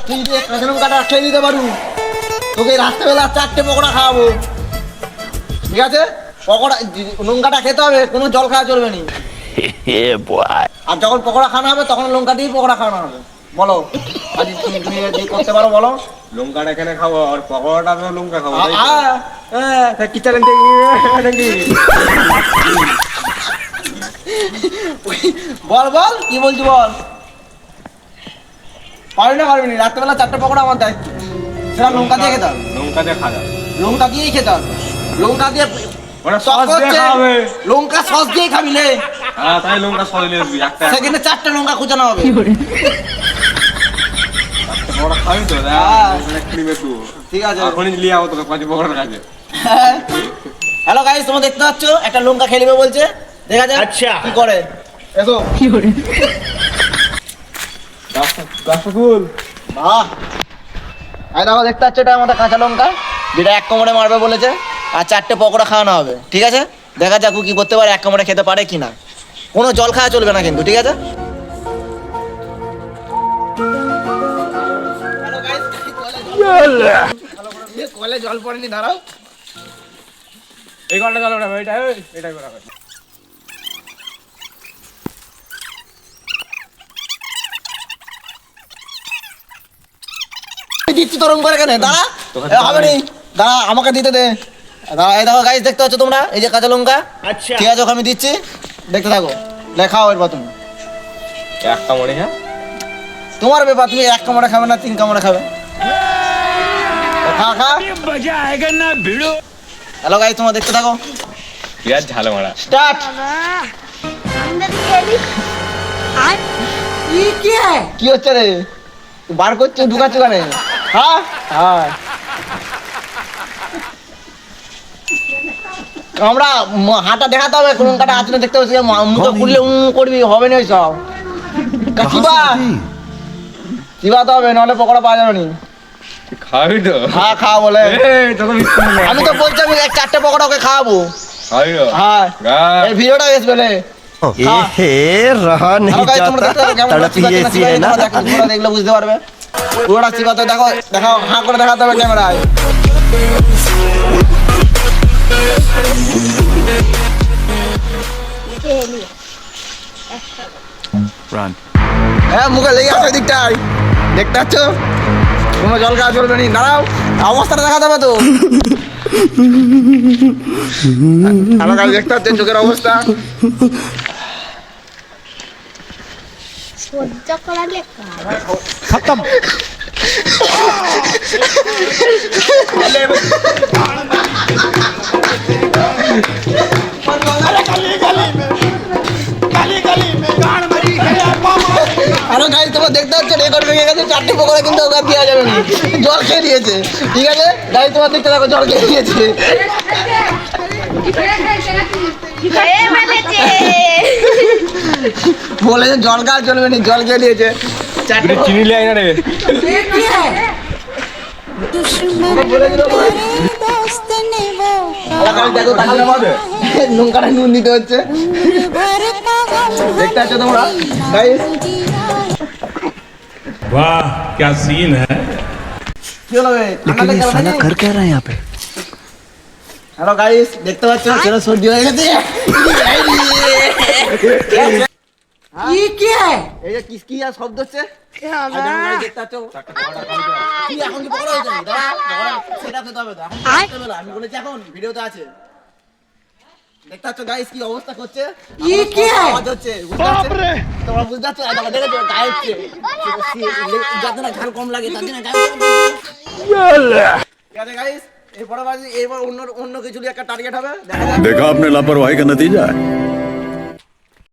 তুই যে কাঁচা লঙ্কাটা খেয়ে দিতে পারু, তোকে রাত্রেবেলা 4টে পকোড়া খাওয়াবো, ঠিক আছে? পকোড়া লঙ্কাটা খেতে হবে, কোনো জল খাওয়া চলবে না। আর যখন পকোড়া খাওয়ানো হবে তখন লঙ্কা দিয়েই পকোড়া খাওয়ানো হবে। বলো আজ তুমি যে করতে পারো বলো। লঙ্কাটা এখানে খাবো আর পকোড়াটা তো লঙ্কা খাবো। কি চ্যালেঞ্জ বল বল কি বলছি বল। পারবি না পারবি না, রাত্রেবেলা 4টে পকোড়া আমার দায়িত্ব, সেটা লঙ্কা দিয়ে খেতে হবে। লঙ্কা দিয়ে খাওয়া লঙ্কা দিয়েই খেতে হবে, লঙ্কা দিয়ে সস দিয়ে খাবে। লঙ্কা সস দিয়ে খাবি লে। হ্যাঁ তাই লঙ্কা সস দিয়ে দিবি একটা সেখানে 4টে লঙ্কা কুচানো হবে। পকোড়া খাবি তো ক্রিমে তু ঠিক আছে, এখনই নিয়ে যাবো তোকে 5 পকোড়ার কাছে। হ্যালো গাইস, তোমরা দেখতে পাচ্ছ একটা লঙ্কা খেয়ে নেবে বলছে, দেখা যাক আচ্ছা কি করে। এসো কি করে গাছফুল বাহ, এই দেখো দেখতে পাচ্ছ এটা আমাদের কাঁচা লঙ্কা, যেটা 1 কামড়ে মারবে বলেছে, আর 4টে পকোড়া খাওয়ানো হবে, ঠিক আছে? দেখা যাক ও কি করতে পারে, 1 কামড়ে খেতে পারে কিনা। কোনো জল খাওয়া চলবে না কিন্তু, ঠিক আছে? কলে জল পড়েনি, দাঁড়াও। এই ঘন্টা চলো না এটা করা হবে। দিচ্ছি তরম করে কেন, দাঁড়া হবে নি, দাঁড়া আমাকে দিতে দে। দাঁড়া, এই দেখো গাইস দেখতে পাচ্ছ তোমরা, এই যে কাঁচা লঙ্কা, আচ্ছা ঠিক আছে? ওকে আমি দিচ্ছি, দেখতে থাকো, লেখাও এরপর তুমি। একটা মনে হ্যাঁ তোমার ব্যাপার, তুমি 1 কামড়ে খাবে না 3 কামড়ে খাবে, খা খা। মজা আয়েগা না ভিড়ো। হ্যালো গাইস, তোমরা দেখতে থাকো, ইয়ার ঝালে মারা স্টার্ট। কি হচ্ছে রে, বার করছো ঢুকাচ্ছ কেন? হ্যাঁ হ্যাঁ, আমরা হাঁটা দেখাতে হবে, কোন কাটা আছে না দেখতে হবে, মুখে খুললে করবি, হবে না সব। চিবা চিবাতে হবে, নাহলে পকোড়া পাওয়া যাবে না। খাবি তো হ্যাঁ খা বলে, তোকে আমি তো বলছি আমি 4টে পকোড়া ওকে খাওয়াবো। খাবি তো হ্যাঁ এই ভিডিওটা বেশ বেলে रहा नहीं जाता तड़प ही ऐसी है ना। দেখলে বুঝতে পারবে পুরোটা চিবাতে। দেখো দেখাও, হাঁ করে দেখাতে হবে ক্যামেরায়। হ্যাঁ মুখে লেগে আছে দিকটাই, দেখতে পাচ্ছ? কোনো জল খাওয়া চলবে নি, দাঁড়াও অবস্থাটা দেখাতে হবে তো। হ্যালো গাইস, দেখতে পাচ্ছেন চোখের অবস্থা। সহ্য করা লেখা खत्म আরো গাইস তোমরা দেখতে পাচ্ছ রেকর্ড ভেঙে গেছে, 4টে পকোড়া কিন্তু ওকে দেওয়া যাবে না, জল খেয়ে দিয়েছে, ঠিক আছে গাইস? তোমার দেখতে থাকো, জল খেয়ে দিয়েছে। বলেছে জল খাওয়া চলবে না, জল খেয়ে দিয়েছে। 4টে চিনি লে না রে দেখো তাহলে লঙ্কাটা নুন দিতে হচ্ছে, দেখতে পাচ্ছ তোমরা গাইস? वाह क्या सीन है। কি হলো বে? लेकिन ये साला कर क्या रहा है यहाँ पे। হ্যালো গাইস, দেখতে পাচ্ছ ছেলে সর্দি হয়ে গেছে। এই যে কিস কি আর শব্দ হচ্ছে, আর দেখো guys, দেখতে পাচ্ছ কি এখন কি পকোড়া হয়েছে? দাঁড়া, পকোড়া সেটা খেতে হবে তো, এখন খেতে হবে না। আমি বলেছি এখন ভিডিওতে আছে, দেখতে পাচ্ছ গাইস কি অবস্থা করছে, আওয়াজ হচ্ছে, বুঝতে পারছো? তোমরা বুঝতে পারছো? আর দেখো দেখো গায়ে হচ্ছে, যাতে না ঝাল কম লাগে তার জন্য গায়ে ঠিক আছে গাইস? এরপর অন্য কিছু একটা টার্গেট হবে, দেখা যাক। देखा आपने लापरवाही का नतीजा है।